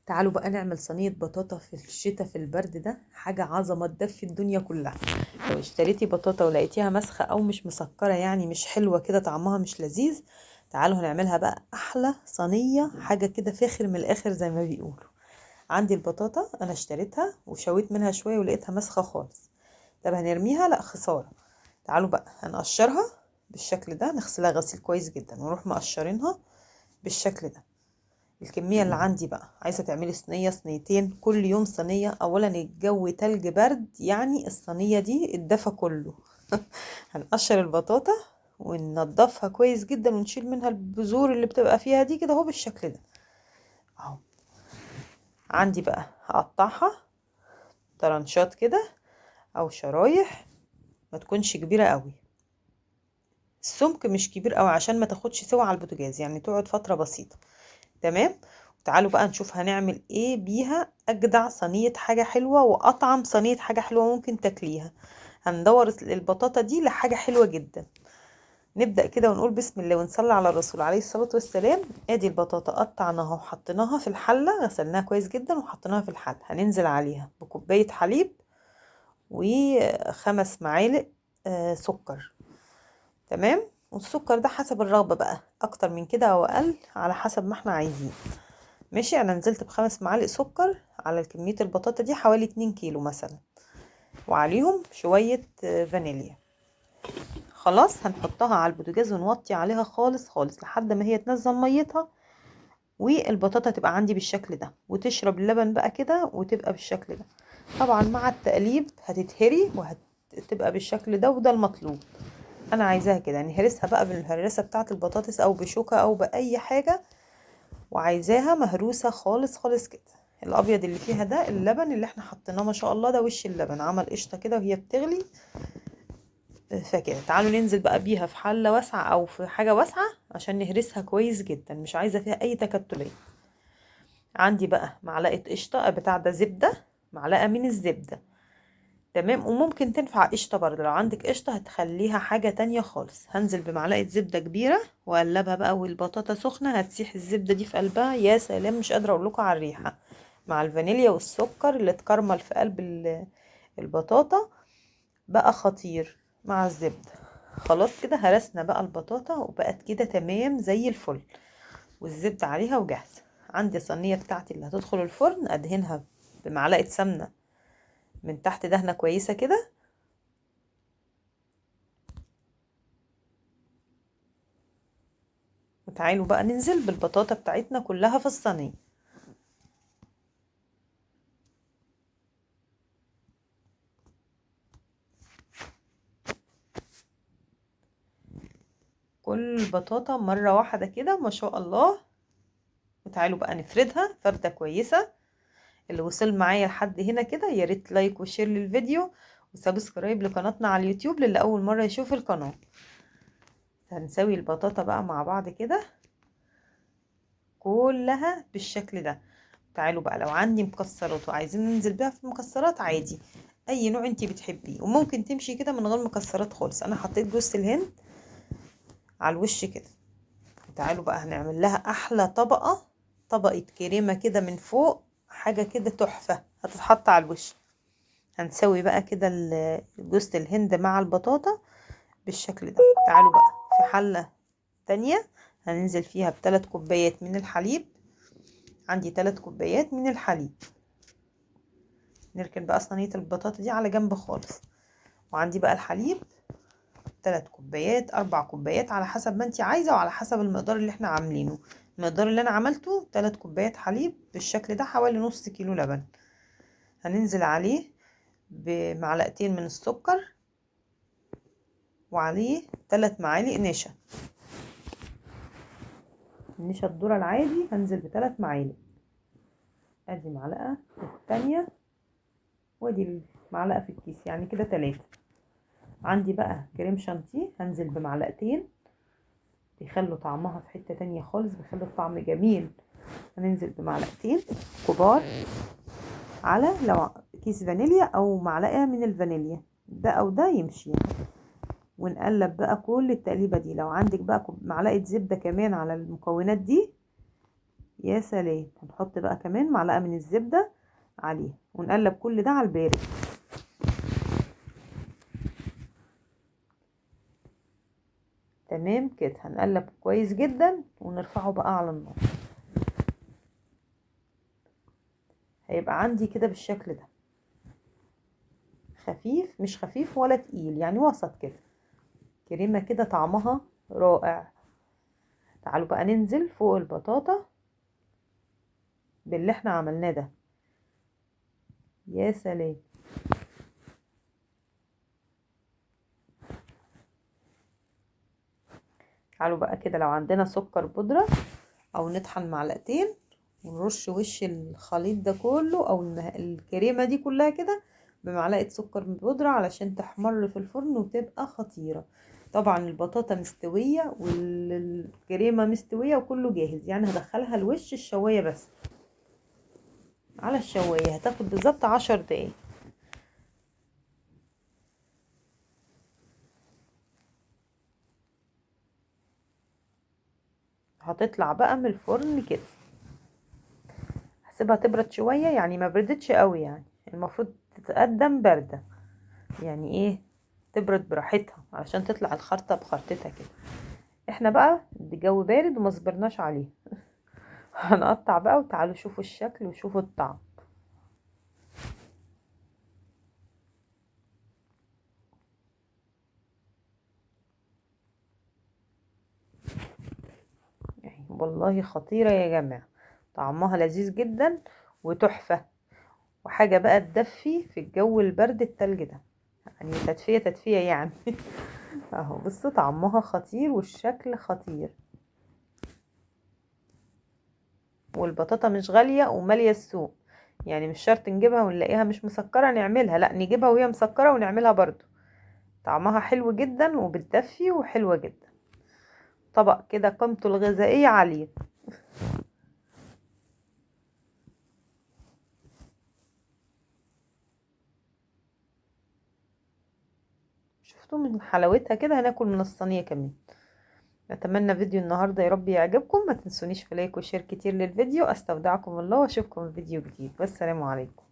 تعالوا بقى نعمل صينية بطاطا في الشتاء في البرد ده، حاجة عظمة تدفي الدنيا كلها. لو اشتريتي بطاطا ولقيتيها مسخة او مش مسكرة، يعني مش حلوة كده، طعمها مش لذيذ، تعالوا هنعملها بقى احلى صينية، حاجة كده فاخر من الاخر زي ما بيقولوا. عندي البطاطا انا اشتريتها وشويت منها شوية ولقيتها مسخة خالص. طب هنرميها؟ لا، خسارة. تعالوا بقى هنقشرها بالشكل ده، نغسلها غسيل كويس جدا ونروح مقشرينها بالشكل ده. الكمية اللي عندي بقى، عايزة تعملي صينية صينيتين كل يوم صينية، اولا الجو تلج برد، يعني الصينية دي الدفى كله. هنقشر البطاطا وننضفها كويس جدا ونشيل منها البذور اللي بتبقى فيها دي كده اهو بالشكل ده اهو. عندي بقى هقطعها طرنشات كده او شرايح، ما تكونش كبيرة قوي، السمك مش كبير قوي عشان ما تاخدش سوا على البوتاجاز، يعني تقعد فترة بسيطة. تمام. تعالوا بقى نشوف هنعمل ايه بيها اجدع صينية حاجة حلوة واطعم صينية حاجة حلوة ممكن تاكليها. هندور البطاطا دي لحاجة حلوة جدا. نبدأ كده ونقول بسم الله ونصلي على الرسول عليه الصلاة والسلام. ادي البطاطا قطعناها وحطيناها في الحلة، غسلناها كويس جدا وحطيناها في الحلة. هننزل عليها بكوباية حليب وخمس معالق سكر. تمام. والسكر ده حسب الرغبة بقى، اكتر من كده او اقل على حسب ما احنا عايزين. ماشي. انا نزلت بخمس معالق سكر على كمية البطاطا دي، حوالي 2 كيلو مثلا، وعليهم شوية فانيليا. خلاص هنحطها على البوتاجاز ونوطي عليها خالص خالص لحد ما هي تنزل ميتها، والبطاطا تبقى عندي بالشكل ده وتشرب اللبن بقى كده وتبقى بالشكل ده. طبعا مع التقليب هتتهري وهتبقى بالشكل ده، وده المطلوب. انا عايزاها كده نهرسها بقى بالهرسة بتاعة البطاطس او بشوكة او بأي حاجة، وعايزاها مهروسة خالص خالص كده. الابيض اللي فيها ده اللبن اللي احنا حطيناه ما شاء الله، ده وش اللبن عمل قشطة كده وهي بتغلي. فكده تعالوا ننزل بقى بيها في حلة واسعة او في حاجة واسعة عشان نهرسها كويس جدا، مش عايزة فيها اي تكتلات. عندي بقى معلقة قشطة بتاع ده زبدة، معلقة من الزبدة. تمام. وممكن تنفع قشطة برضه، لو عندك قشطة هتخليها حاجة تانية خالص. هنزل بمعلقة زبدة كبيرة واقلبها بقى، والبطاطا سخنة هتسيح الزبدة دي في قلبها. يا سلام، مش قادرة اقول لكم على الريحة، مع الفانيليا والسكر اللي اتكرمل في قلب البطاطا، بقى خطير مع الزبدة. خلاص كده هرسنا بقى البطاطا وبقت كده تمام زي الفل، والزبدة عليها وجاهزة. عندي الصينية بتاعتي اللي هتدخل الفرن، ادهنها بمعلقة سمنة من تحت، دهنة كويسة كده. وتعالوا بقى ننزل بالبطاطا بتاعتنا كلها في الصينية. كل البطاطا مرة واحدة كده ما شاء الله. وتعالوا بقى نفردها فردة كويسة. اللي وصل معايا لحد هنا كده يا ريت لايك وشير للفيديو وسبسكرايب لقناتنا على اليوتيوب للي اول مرة يشوف القناة. هنسوي البطاطا بقى مع بعض كده كلها بالشكل ده. تعالوا بقى لو عندي مكسرات وعايزين ننزل بيها في المكسرات عادي، اي نوع انتي بتحبيه، وممكن تمشي كده من غير مكسرات خالص. انا حطيت جوز الهند على الوش كده. تعالوا بقى هنعمل لها احلى طبقة، طبقة كريمة كده من فوق، حاجة كده تحفة هتتحط على الوش. هنسوي بقى كده جوز الهند مع البطاطا بالشكل ده. تعالوا بقى في حلة تانية هننزل فيها ب3 كوبايات من الحليب. عندي 3 كوبايات من الحليب. نركن بقى صينية البطاطا دي على جنب خالص. وعندي بقى الحليب 3 كوبايات 4 كوبايات على حسب ما انتي عايزة، وعلى حسب المقدار اللي احنا عاملينه. المقدار اللي انا عملته 3 كوبايات حليب بالشكل ده، حوالي نص كيلو لبن. هننزل عليه بمعلقتين من السكر، وعليه 3 معالق نشا. النشا الذرة العادي هنزل ب3 معالق. ادي معلقة التانية، وادي المعلقة في الكيس، يعني كده 3. عندي بقى كريم شانتيه هنزل بمعلقتين، بيخلوا طعمها في حتة تانية خالص، بيخلوا الطعم جميل. هننزل بمعلقتين كبار على لو كيس فانيليا او معلقة من الفانيليا، ده او ده يمشي. ونقلب بقى كل التقليبة دي. لو عندك بقى معلقة زبدة كمان على المكونات دي يا سلام. هنحط بقى كمان معلقة من الزبدة عليها ونقلب كل ده على البارد. تمام كده، هنقلب كويس جدا ونرفعه بقى على النار. هيبقى عندي كده بالشكل ده، خفيف مش خفيف ولا تقيل، يعني وسط كده، كريمة كده طعمها رائع. تعالوا بقى ننزل فوق البطاطا باللي احنا عملناه ده. يا سلام. تعالوا بقى كده لو عندنا سكر بودرة او نطحن معلقتين ونرش وش الخليط ده كله او الكريمة دي كلها كده بمعلقة سكر بودرة علشان تحمر في الفرن وتبقى خطيرة. طبعا البطاطا مستوية والكريمة مستوية وكله جاهز، يعني هدخلها الوش الشواية بس على الشواية، هتاخد بالظبط 10 دقايق. هتطلع بقى من الفرن كده، هسيبها تبرد شوية، يعني ما بردتش قوي، يعني المفروض تتقدم باردة، يعني ايه، تبرد براحتها علشان تطلع الخرطة بخرطتها كده. احنا بقى الجو بارد وما صبرناش عليه. هنقطع بقى وتعالوا شوفوا الشكل وشوفوا الطعم. يعني والله خطيرة يا جماعة، طعمها لذيذ جدا وتحفة، وحاجة بقى تدفي في الجو البرد التلج ده، يعني تدفية تدفية يعني. اهو بصوا طعمها خطير والشكل خطير، والبطاطا مش غالية ومالية السوق، يعني مش شرط نجيبها ونلاقيها مش مسكرة نعملها، لا نجيبها وهي مسكرة ونعملها برضو. طعمها حلو جدا وبتدفي وحلوة جدا، طبق كده قيمته الغذائية عالية. شفتوا من حلاوتها كده هناكل من الصينية كمان. اتمنى فيديو النهاردة يا رب يعجبكم، ما تنسونيش في لايك وشير كتير للفيديو. استودعكم الله واشوفكم في فيديو جديد، والسلام عليكم.